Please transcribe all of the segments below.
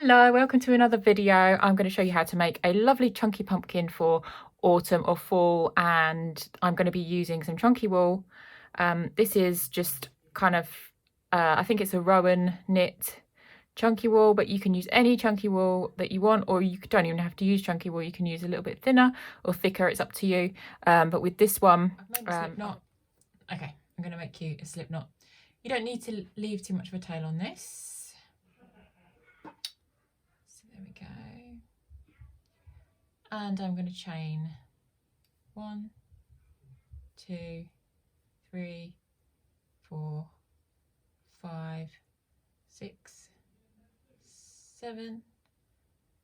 Hello, welcome to another video. I'm going to show you how to make a lovely chunky pumpkin for autumn or fall, and I'm going to be using some chunky wool. This is just kind of, I think it's a Rowan knit chunky wool, but you can use any chunky wool that you want, or you don't even have to use chunky wool. You can use a little bit thinner or thicker, it's up to you. But with this one, I've made a slip knot. Okay, I'm going to make you a slip knot. You don't need to leave too much of a tail on this. So there we go. And I'm going to chain 1, 2, 3, 4, 5, 6, 7,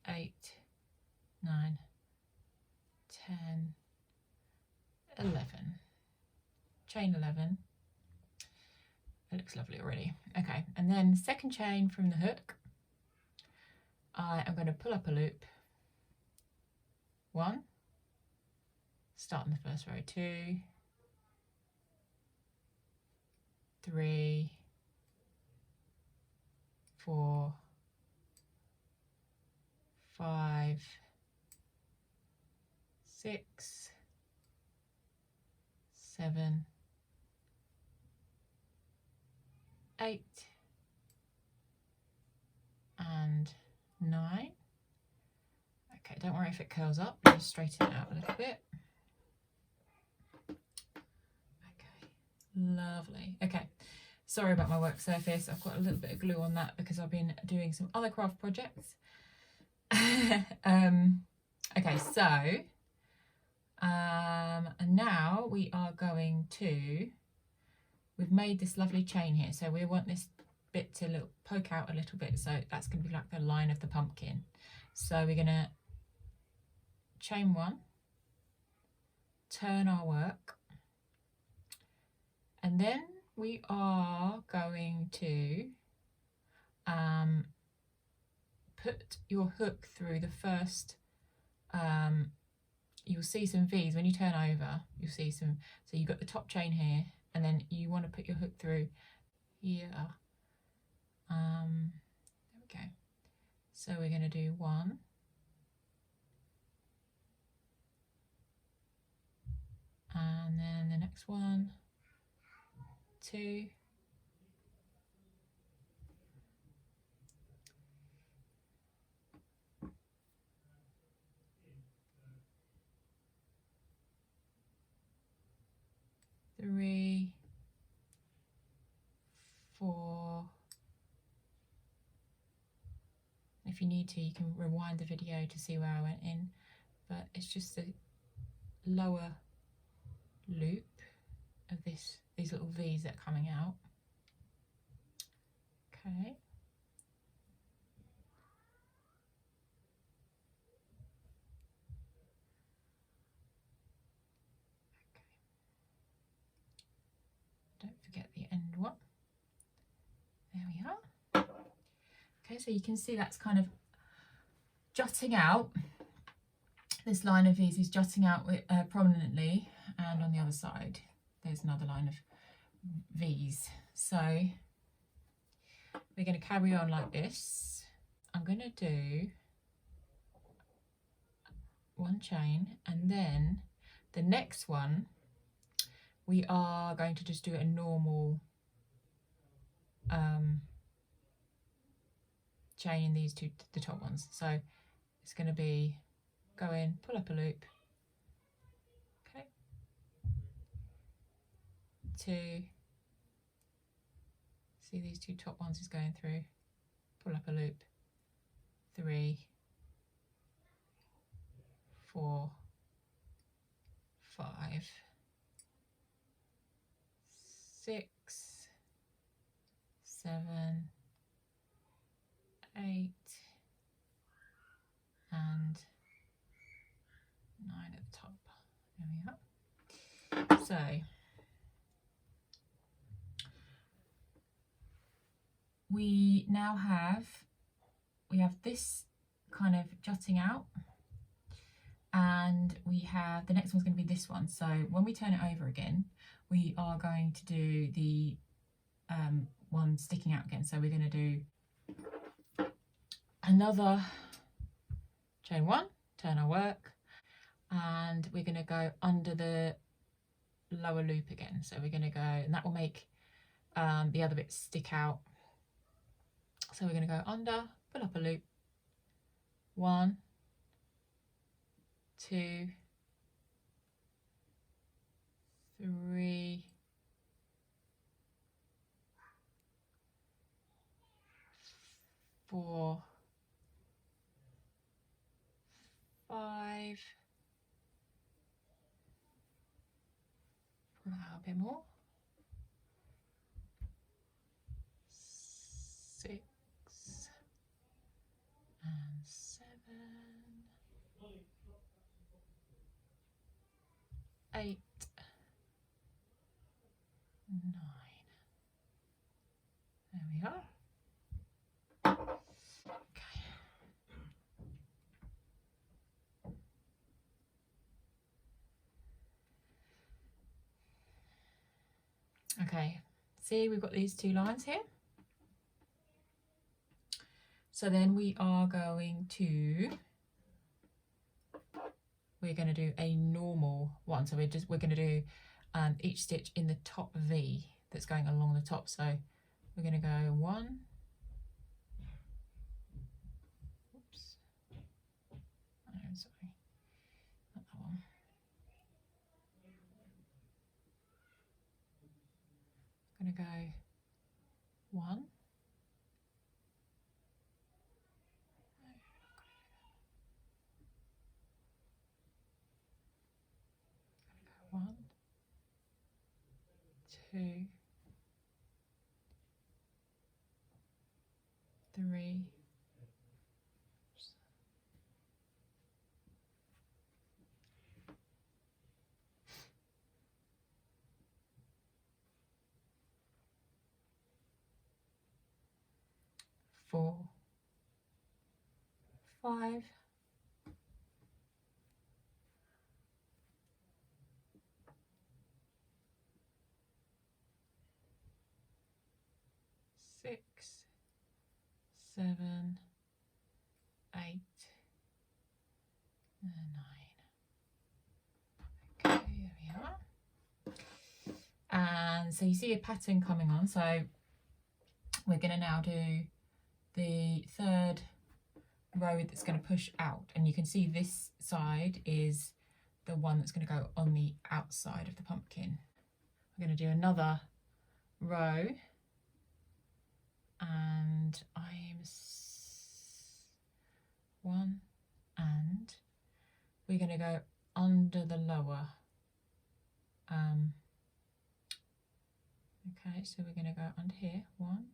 8, 9, 10, 11. Chain 11. It looks lovely already. Okay, and then second chain from the hook, I am going to pull up a loop. 1, start in the first row, 2, 3, 4, 5, 6, 7, 8, and 9. Okay, don't worry if it curls up, just straighten it out a little bit. Okay, lovely. Okay, sorry about my work surface. I've got a little bit of glue on that because I've been doing some other craft projects. Okay, so and now we are going to, we've made this lovely chain here, so we want this bit to poke out a little bit, so that's going to be like the line of the pumpkin. So we're going to chain 1, turn our work, and then we are going to put your hook through the first, you'll see some V's when you turn over, you'll see some, so you've got the top chain here, and then you want to put your hook through here. There we go. So we're going to do 1, and then the next one, 2, 3, 4. If you need to, you can rewind the video to see where I went in, but it's just a lower loop of these little V's that are coming out. Okay. Don't forget the end one. There we are. Okay, so you can see that's kind of jutting out. This line of V's is jutting out prominently, and on the other side there's another line of V's. So we're going to carry on like this. I'm going to do 1 chain, and then the next one we are going to just do a normal chain in these two, the top ones. So it's going to be go in, pull up a loop, okay, 2, see these 2 top ones is going through, pull up a loop, 3, 4, 5, 6, 7, 8, and 9 at the top. There we are. So we now have this kind of jutting out, and we have the next one's going to be this one. So when we turn it over again, we are going to do the one sticking out again. So we're going to do another chain 1, turn our work, and we're going to go under the lower loop again. So we're going to go, and that will make the other bits stick out. So we're going to go under, pull up a loop, 1, 2, 3, 4, 5, pull out a bit more, 6 and 7, 8, 9. There we are. Okay, see, we've got these 2 lines here. So then we're going to do a normal one. So we're going to do each stitch in the top V that's going along the top. So we're going to go 1. Oops. Oh, sorry, not that one. I'm going to go 1. One, 2, 3, 4, 5, 6, 7, 8, and 9. Okay, there we are. And so you see a pattern coming on. So we're going to now do the 3rd row that's going to push out, and you can see this side is the one that's going to go on the outside of the pumpkin. We're going to do another row, and I'm 1, and we're going to go under the lower. Okay, so we're going to go under here, 1,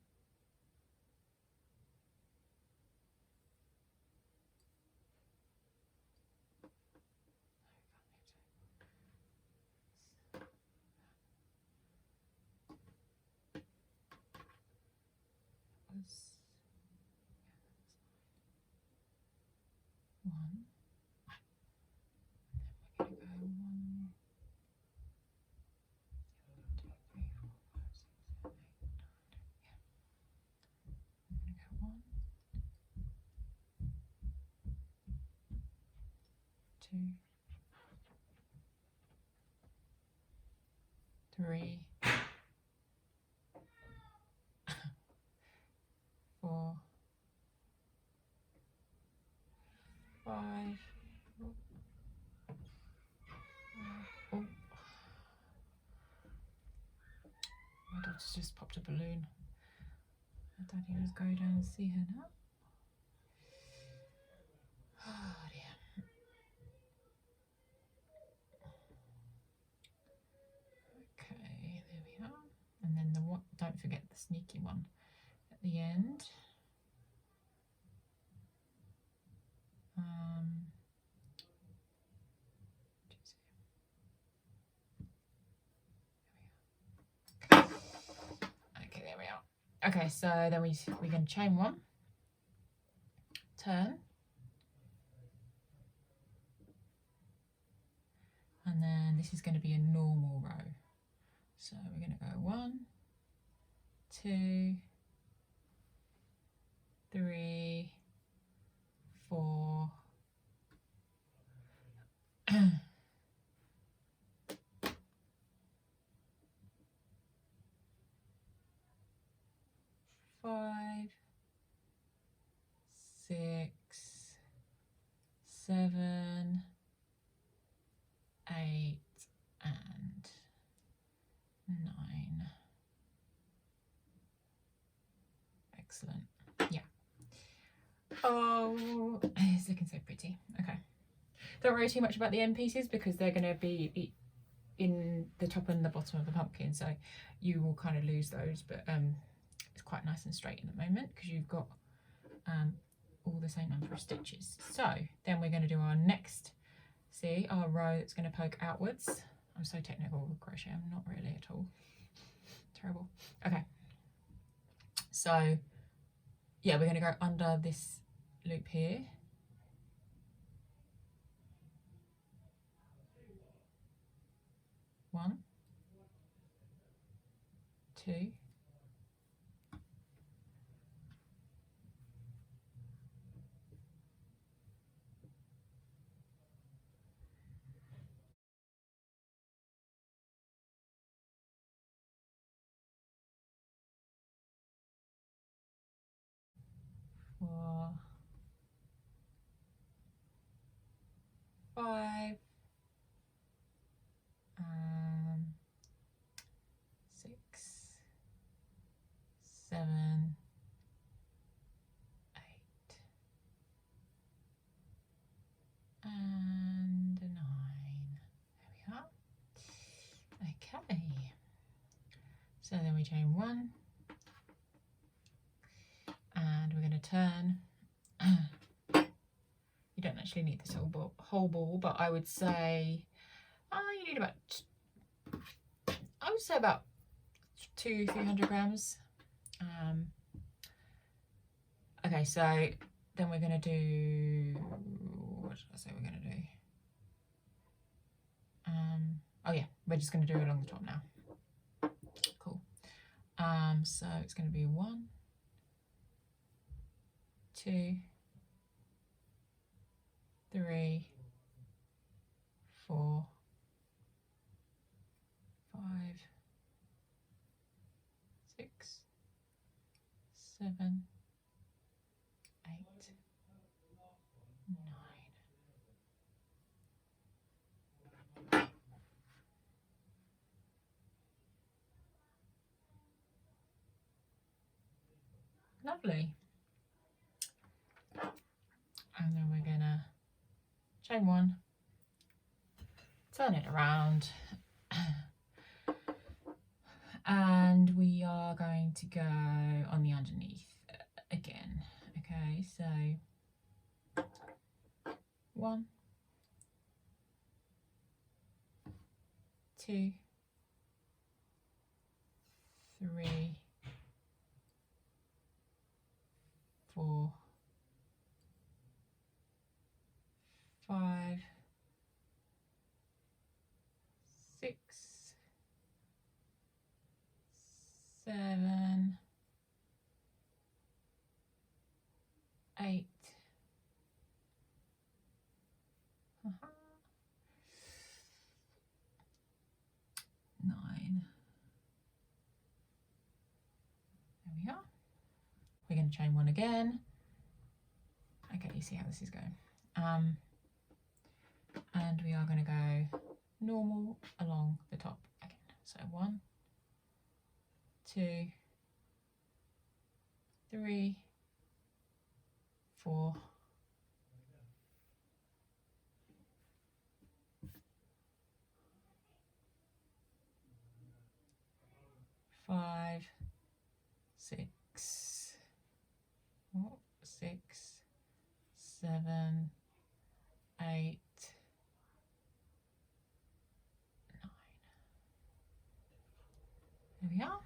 1, and then we're going to go 1, 2, 3, 4, 5, 6, 7, 8, 9, 10. Yeah. I'm going to go 1, 2, 3, 4, 5. Oh, my daughter's just popped a balloon. Her daddy was going down and see her now. Oh dear. Okay, there we are. And then the one, don't forget the sneaky one at the end. Okay, there we are. Okay, so then we're going to chain 1, turn, and then this is going to be a normal row. So we're going to go 1, 2, 3, 6, 7, 8 and 9. Excellent. Yeah. Oh, it's looking so pretty. Okay. Don't worry too much about the end pieces because they're going to be in the top and the bottom of the pumpkin, so you will kind of lose those, but it's quite nice and straight at the moment because you've got all the same number of stitches. So then we're going to do our next, see, our row that's going to poke outwards. I'm so technical with crochet, I'm not really at all. Terrible. Okay, so yeah, we're going to go under this loop here. One, two, four, 5, 6, 7, 8, and 9. There we are. Okay. So then we chain 1, and we're going to turn. You don't actually need this whole ball, but I would say you need about, I would say about 200-300 grams. Okay, so then we're going to do, what did I say we're going to do? Oh yeah, we're just going to do it along the top now. Cool. So it's going to be 1, 2, 3, 4, 5, 6, 7, 8, 9. Lovely. And then we're gonna chain 1, turn it around, and we are going to go on the underneath again. Okay, so 1, 2, 3, 4, 5, 6, 7, 8, 9. There we are. We're going to chain 1 again. Okay, you see how this is going. And we are going to go normal along the top again. So 1, 2, 3, 4, 5, 6, 7, 8, 9. There we are.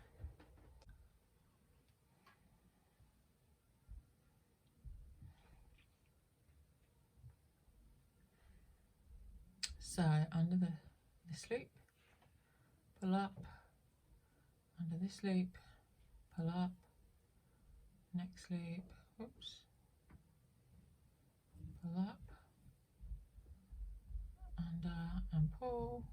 So under this loop, pull up, under this loop, pull up, next loop, oops, pull up, under and pull,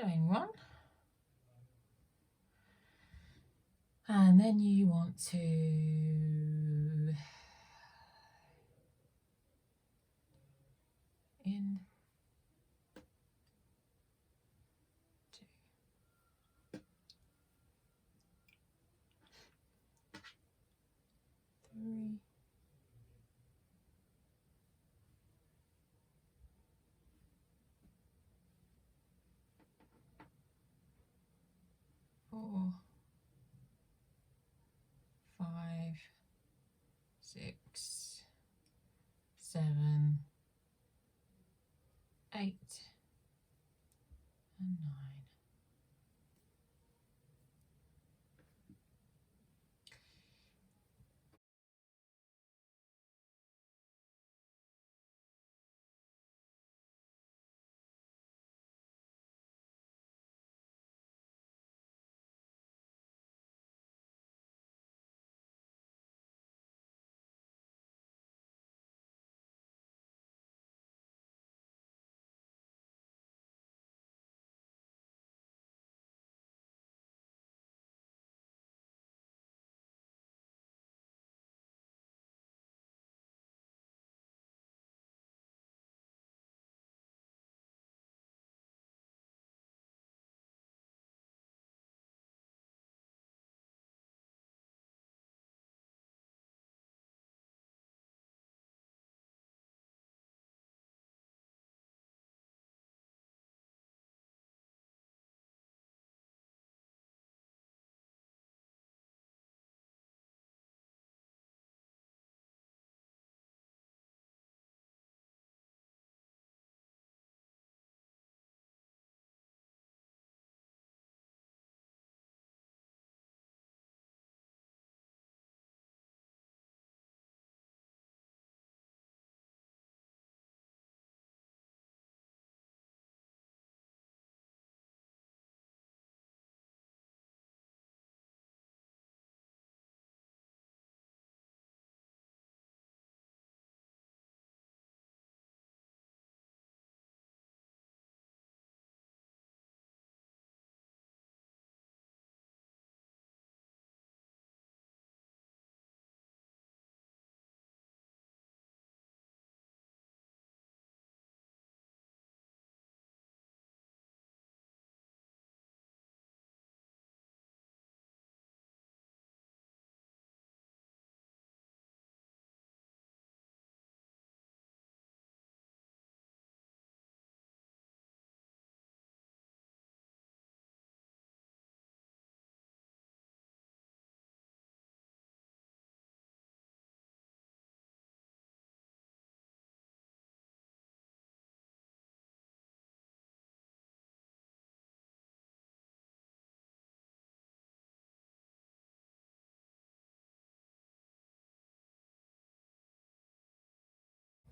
chain 1, and then you want to in 2, 3, 4, 5, 6, 7, 8, and 9.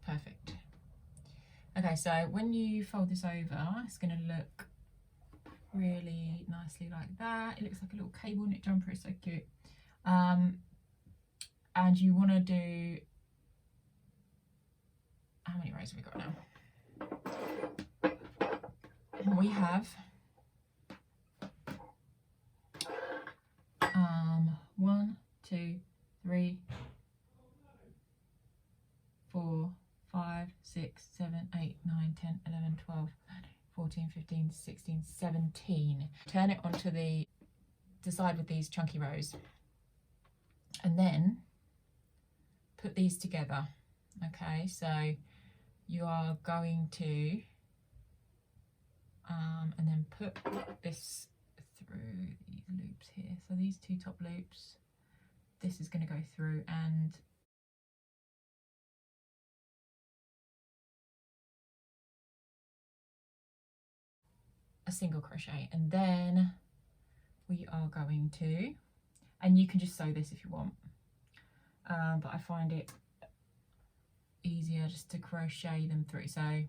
Perfect. Okay, so when you fold this over, it's going to look really nicely like that. It looks like a little cable knit jumper. It's so cute. And you want to do, how many rows have we got now? We have 1, 2, 3, 4, 5, 6, 7, 8, 9, 10, 11, 12, 14, 15, 16, 17. Turn it onto the side with these chunky rows, and then put these together. Okay, so you are going to and then put this through these loops here. So these 2 top loops, this is going to go through, and a single crochet, and then we are going to, and you can just sew this if you want, but I find it easier just to crochet them through. So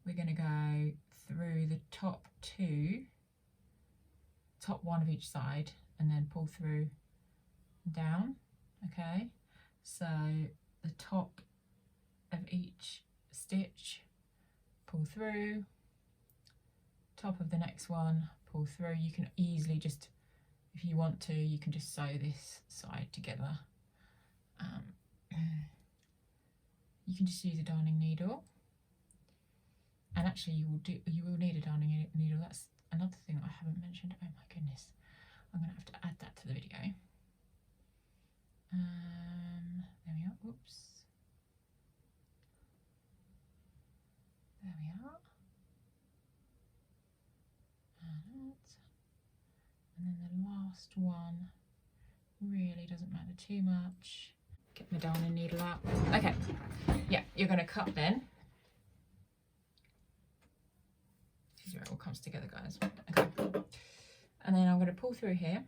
we're going to go through the top 1 of each side, and then pull through down. Okay, so the top of each stitch, pull through top of the next one, pull through. You can easily just, if you want to, you can just sew this side together. You can just use a darning needle, and actually you will need a darning needle. That's another thing I haven't mentioned. Oh my goodness, I'm gonna have to add that to the video. There we are. Oops. There we are. And then the last one really doesn't matter too much. Get my darning needle out. Okay, yeah, you're going to cut then. This is where it all comes together, guys. Okay, and then I'm going to pull through here.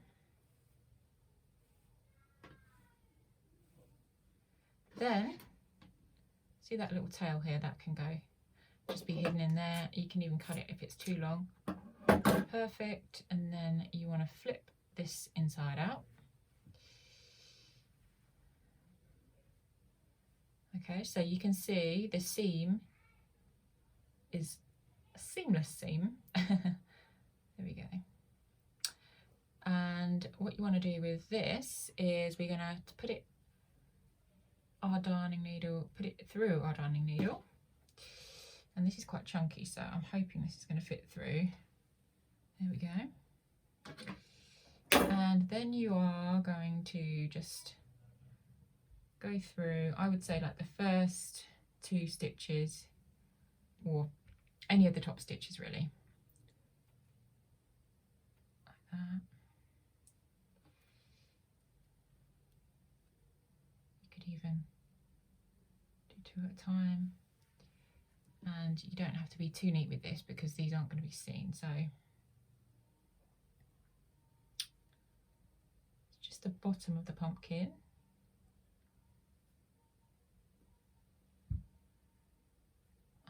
Then, see that little tail here, that can go, just be hidden in there. You can even cut it if it's too long. Perfect. And then you want to flip this inside out. Okay, so you can see the seam is a seamless seam. There we go. And what you want to do with this is we're going to put it, our darning needle, put it through our darning needle. And this is quite chunky, so I'm hoping this is going to fit through. There we go. And then you are going to just go through, I would say like the first 2 stitches, or any of the top stitches really. Like that. You could even do 2 at a time. And you don't have to be too neat with this because these aren't going to be seen. So it's just the bottom of the pumpkin.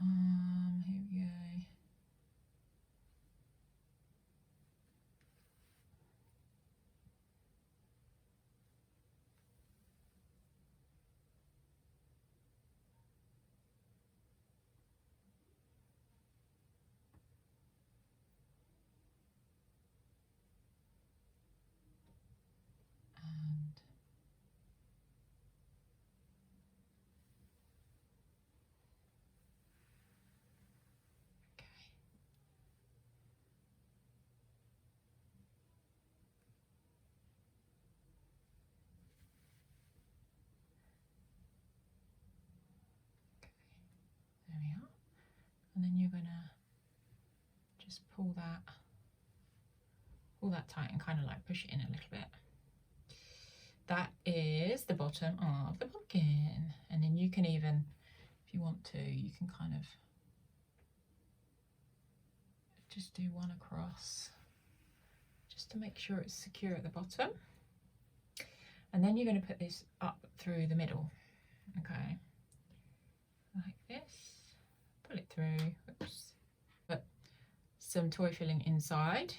Here we go. There we are. And then you're gonna just pull that tight and kind of like push it in a little bit. That is the bottom of the pumpkin. And then you can even, if you want to, you can kind of just do one across, just to make sure it's secure at the bottom. And then you're going to put this up through the middle, okay, like this. Pull it through, oops. Put some toy filling inside.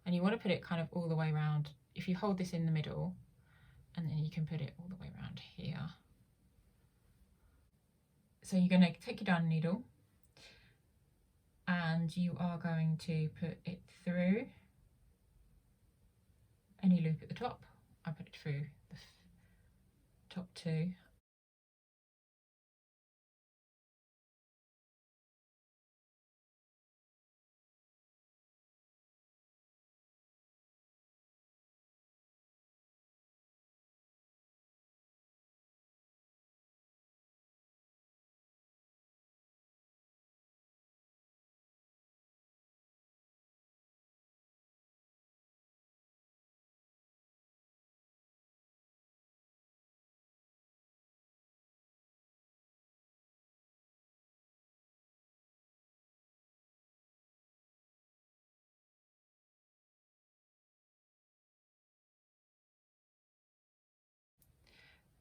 And you want to put it kind of all the way around. If you hold this in the middle, and then you can put it all the way around here. So you're going to take your darning needle and you are going to put it through any loop at the top. I put it through the top 2.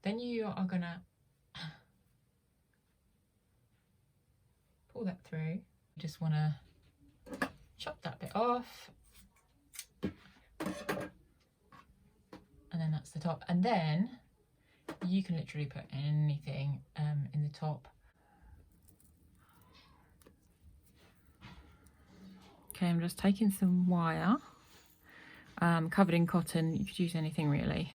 Then you are going to pull that through. You just want to chop that bit off. And then that's the top. And then you can literally put anything in the top. Okay, I'm just taking some wire, covered in cotton. You could use anything really.